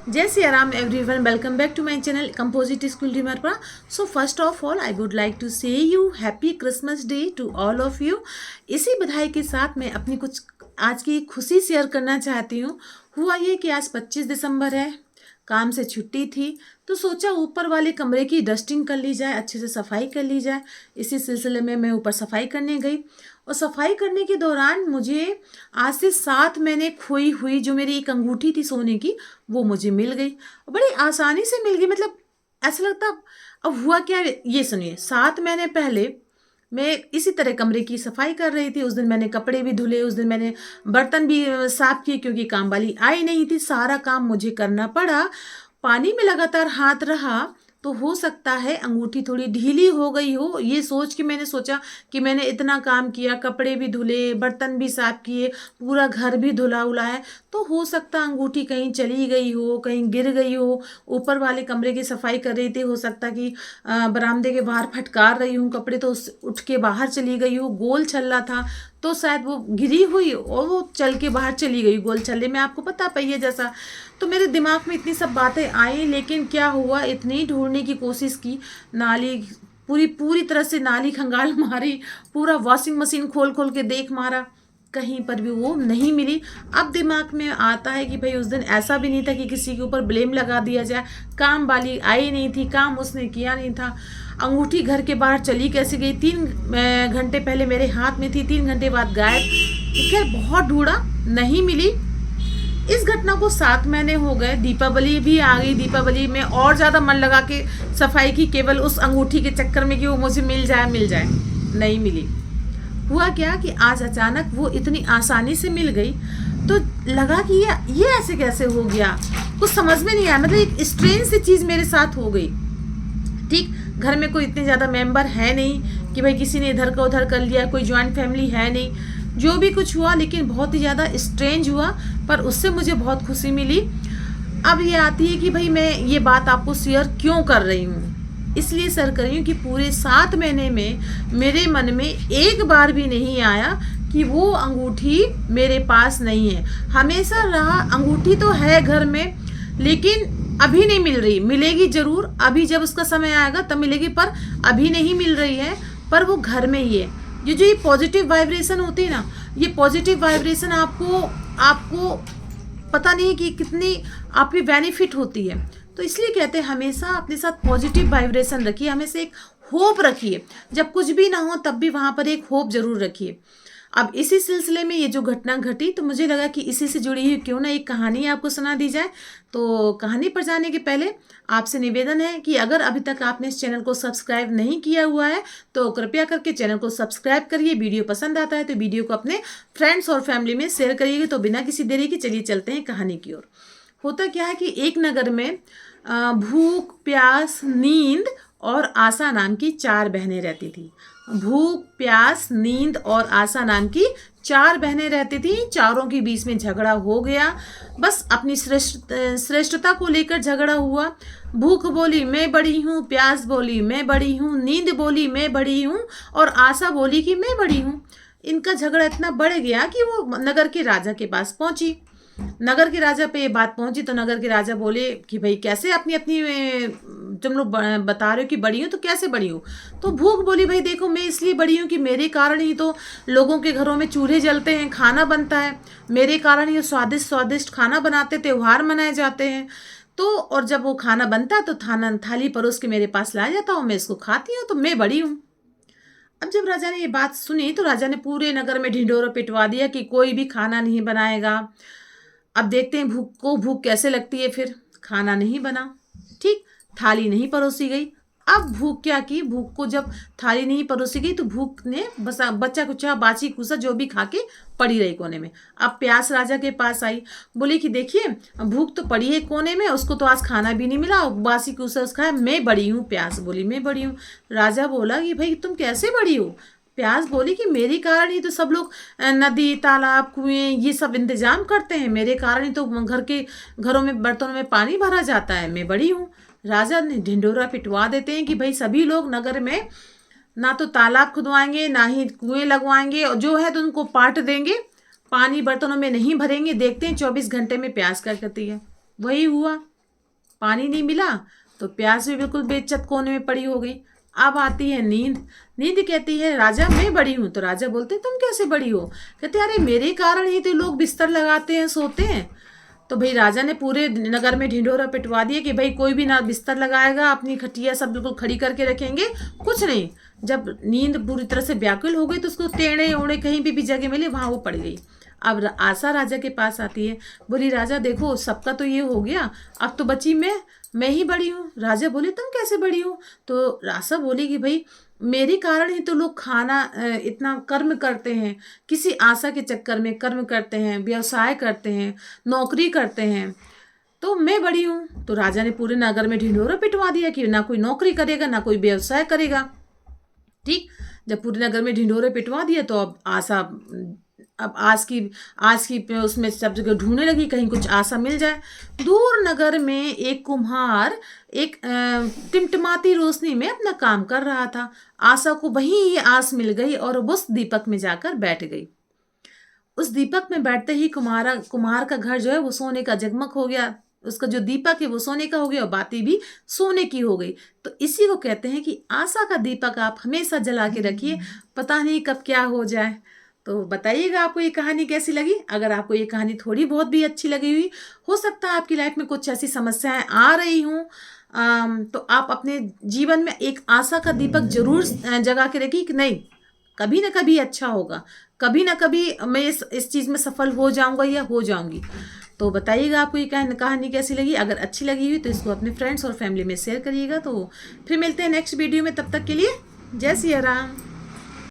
जय Siya Ram everyone, welcome back to my channel composite school ड्रीमरपा। So first of all I would like to say you happy Christmas day to all of you. इसी बधाई के साथ मैं अपनी कुछ आज की खुशी शेयर करना चाहती हूँ। हुआ ये कि आज 25 दिसंबर है, काम से छुट्टी थी तो सोचा ऊपर वाले कमरे की डस्टिंग कर ली जाए, अच्छे से सफाई कर ली जाए। इसी सिलसिले में मैं ऊपर सफाई करने गई और सफाई करने के दौरान मुझे आज से 7 महीने खोई हुई जो मेरी एक अंगूठी थी सोने की, वो मुझे मिल गई। बड़ी आसानी से मिल गई, मतलब ऐसा लगता। अब हुआ क्या, ये सुनिए। 7 महीने पहले मैं इसी तरह कमरे की सफाई कर रही थी। उस दिन मैंने कपड़े भी धुले, उस दिन मैंने बर्तन भी साफ किए क्योंकि काम वाली आई नहीं थी। सारा काम मुझे करना पड़ा। पानी में लगातार हाथ रहा तो हो सकता है अंगूठी थोड़ी ढीली हो गई हो। ये सोच के मैंने सोचा कि मैंने इतना काम किया, कपड़े भी धुले, बर्तन भी साफ किए, पूरा घर भी धुला उला है, तो हो सकता अंगूठी कहीं चली गई हो, कहीं गिर गई हो। ऊपर वाले कमरे की सफाई कर रही थी, हो सकता कि बरामदे के बाहर फटकार रही हूँ कपड़े तो उठ के बाहर चली गई हो। गोल छल्ला था तो शायद वो गिरी हुई और वो चल के बाहर चली गई। गोल छल्ले में आपको पता पहिए जैसा। तो मेरे दिमाग में इतनी सब बातें आई, लेकिन क्या हुआ, इतनी ढूंढने की कोशिश की, नाली पूरी तरह से नाली खंगाल मारी, पूरा वॉशिंग मशीन खोल खोल के देख मारा, कहीं पर भी वो नहीं मिली। अब दिमाग में आता है कि भाई उस दिन ऐसा भी नहीं था कि किसी के ऊपर ब्लेम लगा दिया जाए। काम वाली आई नहीं थी, काम उसने किया नहीं था। अंगूठी घर के बाहर चली कैसे गई? 3 घंटे पहले मेरे हाथ में थी, 3 घंटे बाद गायब। खैर बहुत ढूंढा, नहीं मिली। इस घटना को 7 महीने हो गए, दीपावली भी आ गई। दीपावली में और ज़्यादा मन लगा के सफाई की, केवल उस अंगूठी के चक्कर में कि वो मुझे मिल जाए। नहीं मिली। हुआ क्या कि आज अचानक वो इतनी आसानी से मिल गई तो लगा कि ये ऐसे कैसे हो गया, कुछ समझ में नहीं आया। मतलब एक स्ट्रेंज सी चीज़ मेरे साथ हो गई। ठीक, घर में कोई इतने ज़्यादा मेंबर है नहीं कि भाई किसी ने इधर का उधर कर लिया, कोई जॉइंट फैमिली है नहीं। जो भी कुछ हुआ लेकिन बहुत ही ज़्यादा स्ट्रेंज हुआ, पर उससे मुझे बहुत खुशी मिली। अब ये आती है कि भाई मैं ये बात आपको शेयर क्यों कर रही हूँ। इसलिए शेयर कर रही हूँ कि पूरे 7 महीने में मेरे मन में एक बार भी नहीं आया कि वो अंगूठी मेरे पास नहीं है। हमेशा रहा अंगूठी तो है घर में, लेकिन अभी नहीं मिल रही। मिलेगी ज़रूर, अभी जब उसका समय आएगा तब मिलेगी, पर अभी नहीं मिल रही है। पर वो घर में ही है। ये पॉजिटिव वाइब्रेशन होती है ना, ये पॉजिटिव वाइब्रेशन आपको पता नहीं कि कितनी आपकी बेनिफिट होती है। तो इसलिए कहते हैं हमेशा अपने साथ पॉजिटिव वाइब्रेशन रखिए, हमेशा एक होप रखिए। जब कुछ भी ना हो तब भी वहाँ पर एक होप जरूर रखिए। अब इसी सिलसिले में ये जो घटना घटी तो मुझे लगा कि इसी से जुड़ी हुई क्यों ना एक कहानी आपको सुना दी जाए। तो कहानी पर जाने के पहले आपसे निवेदन है कि अगर अभी तक आपने इस चैनल को सब्सक्राइब नहीं किया हुआ है तो कृपया करके चैनल को सब्सक्राइब करिए। वीडियो पसंद आता है तो वीडियो को अपने फ्रेंड्स और फैमिली में शेयर करिएगा। तो बिना किसी देरी के चलिए चलते हैं कहानी की ओर। होता क्या है कि एक नगर में भूख, प्यास, नींद और आशा नाम की 4 बहनें रहती थी। भूख, प्यास, नींद और आशा नाम की 4 बहनें रहती थी। चारों के बीच में झगड़ा हो गया, बस अपनी श्रेष्ठता को लेकर झगड़ा हुआ। भूख बोली मैं बड़ी हूँ, प्यास बोली मैं बड़ी हूँ, नींद बोली मैं बड़ी हूँ और आशा बोली कि मैं बड़ी हूँ। इनका झगड़ा इतना बढ़ गया कि वो नगर के राजा के पास पहुंची। नगर के राजा पे ये बात पहुंची तो नगर के राजा बोले कि भाई कैसे अपनी अपनी तुम लोग बता रहे हो कि बड़ी हो, तो कैसे बड़ी हो? तो भूख बोली भाई देखो मैं इसलिए बड़ी हूँ कि मेरे कारण ही तो लोगों के घरों में चूल्हे जलते हैं, खाना बनता है। मेरे कारण ही स्वादिष्ट स्वादिष्ट खाना बनाते, त्योहार मनाए जाते हैं। तो और जब वो खाना बनता तो थाली परोस के मेरे पास लाया जाता हूँ, मैं इसको खाती हूँ, तो मैं बड़ी हूँ। अब जब राजा ने ये बात सुनी तो राजा ने पूरे नगर में ढिंढोरा पिटवा दिया कि कोई भी खाना नहीं बनाएगा। अब देखते हैं भूख कैसे लगती है। फिर खाना नहीं बना, ठीक, थाली नहीं परोसी गई। अब भूख क्या की, भूख को जब थाली नहीं परोसी गई तो भूख ने बच्चा कुचा बाची कुसा जो भी खा के पड़ी रही कोने में। अब प्यास राजा के पास आई, बोली कि देखिए भूख तो पड़ी है कोने में, उसको तो आज खाना भी नहीं मिला, बासी कुसा खाया, मैं बड़ी हूँ। प्यास बोली मैं बड़ी हूँ। राजा बोला कि भाई तुम कैसे बड़ी हो? प्यास बोली कि मेरे कारण ही तो सब लोग नदी, तालाब, कुएं ये सब इंतजाम करते हैं। मेरे कारण ही तो घरों में बर्तनों में पानी भरा जाता है, मैं बड़ी हूँ। राजा ने ढिंढोरा पिटवा देते हैं कि भाई सभी लोग नगर में ना तो तालाब खुदवाएंगे ना ही कुएं लगवाएंगे, और जो है तो उनको पाट देंगे, पानी बर्तनों में नहीं भरेंगे। देखते हैं 24 घंटे में प्यास क्या करती है। वही हुआ। पानी नहीं मिला तो प्यास भी बिल्कुल बेइज्जत कोने में पड़ी हो गई। अब आती है नींद। नींद कहती है राजा मैं बड़ी हूँ। तो राजा बोलते तुम कैसे बड़ी हो? कहते अरे मेरे कारण ही तो लोग बिस्तर लगाते हैं, सोते हैं। तो भाई राजा ने पूरे नगर में ढिंढोरा पिटवा दिया कि भाई कोई भी ना बिस्तर लगाएगा, अपनी खटिया सब बिल्कुल खड़ी करके रखेंगे, कुछ नहीं। जब नींद पूरी तरह से व्याकुल हो गई तो उसको टेढ़े ओढ़े कहीं भी जगह मिली वहाँ वो पड़ गई। अब आशा राजा के पास आती है, बोली राजा देखो सबका तो ये हो गया, अब तो बची मैं ही बड़ी हूँ। राजा बोले तुम कैसे बड़ी हो? तो आशा बोली कि भाई मेरे कारण ही तो लोग खाना इतना कर्म करते हैं, किसी आशा के चक्कर में कर्म करते हैं, व्यवसाय करते हैं, नौकरी करते हैं, तो मैं बड़ी हूँ। तो राजा ने पूरे नगर में ढिंढोरा पिटवा दिया कि ना कोई नौकरी करेगा ना कोई व्यवसाय करेगा। ठीक, जब पूरे नगर में ढिंढोरे पिटवा दिए तो अब आज की उसमें सब जगह ढूंढने लगी कहीं कुछ आशा मिल जाए। दूर नगर में एक कुम्हार एक टिमटिमाती रोशनी में अपना काम कर रहा था। आशा को वहीं ये आस मिल गई और वो उस दीपक में जाकर बैठ गई। उस दीपक में बैठते ही कुम्हार का घर जो है वो सोने का जगमग हो गया। उसका जो दीपक है वो सोने का हो गया और बाती भी सोने की हो गई। तो इसी को कहते हैं कि आशा का दीपक आप हमेशा जला के रखिए, पता नहीं कब क्या हो जाए। तो बताइएगा आपको ये कहानी कैसी लगी। अगर आपको ये कहानी थोड़ी बहुत भी अच्छी लगी हुई, हो सकता है आपकी लाइफ में कुछ ऐसी समस्याएं आ रही हों, तो आप अपने जीवन में एक आशा का दीपक जरूर जगा के रखिए कि नहीं, कभी ना कभी अच्छा होगा, कभी ना कभी मैं इस चीज़ में सफल हो जाऊंगा या हो जाऊंगी। तो बताइएगा आपको ये कहानी कैसी लगी। अगर अच्छी लगी हुई तो इसको अपने फ्रेंड्स और फैमिली में शेयर करिएगा। तो फिर मिलते हैं नेक्स्ट वीडियो में, तब तक के लिए जय सिया राम।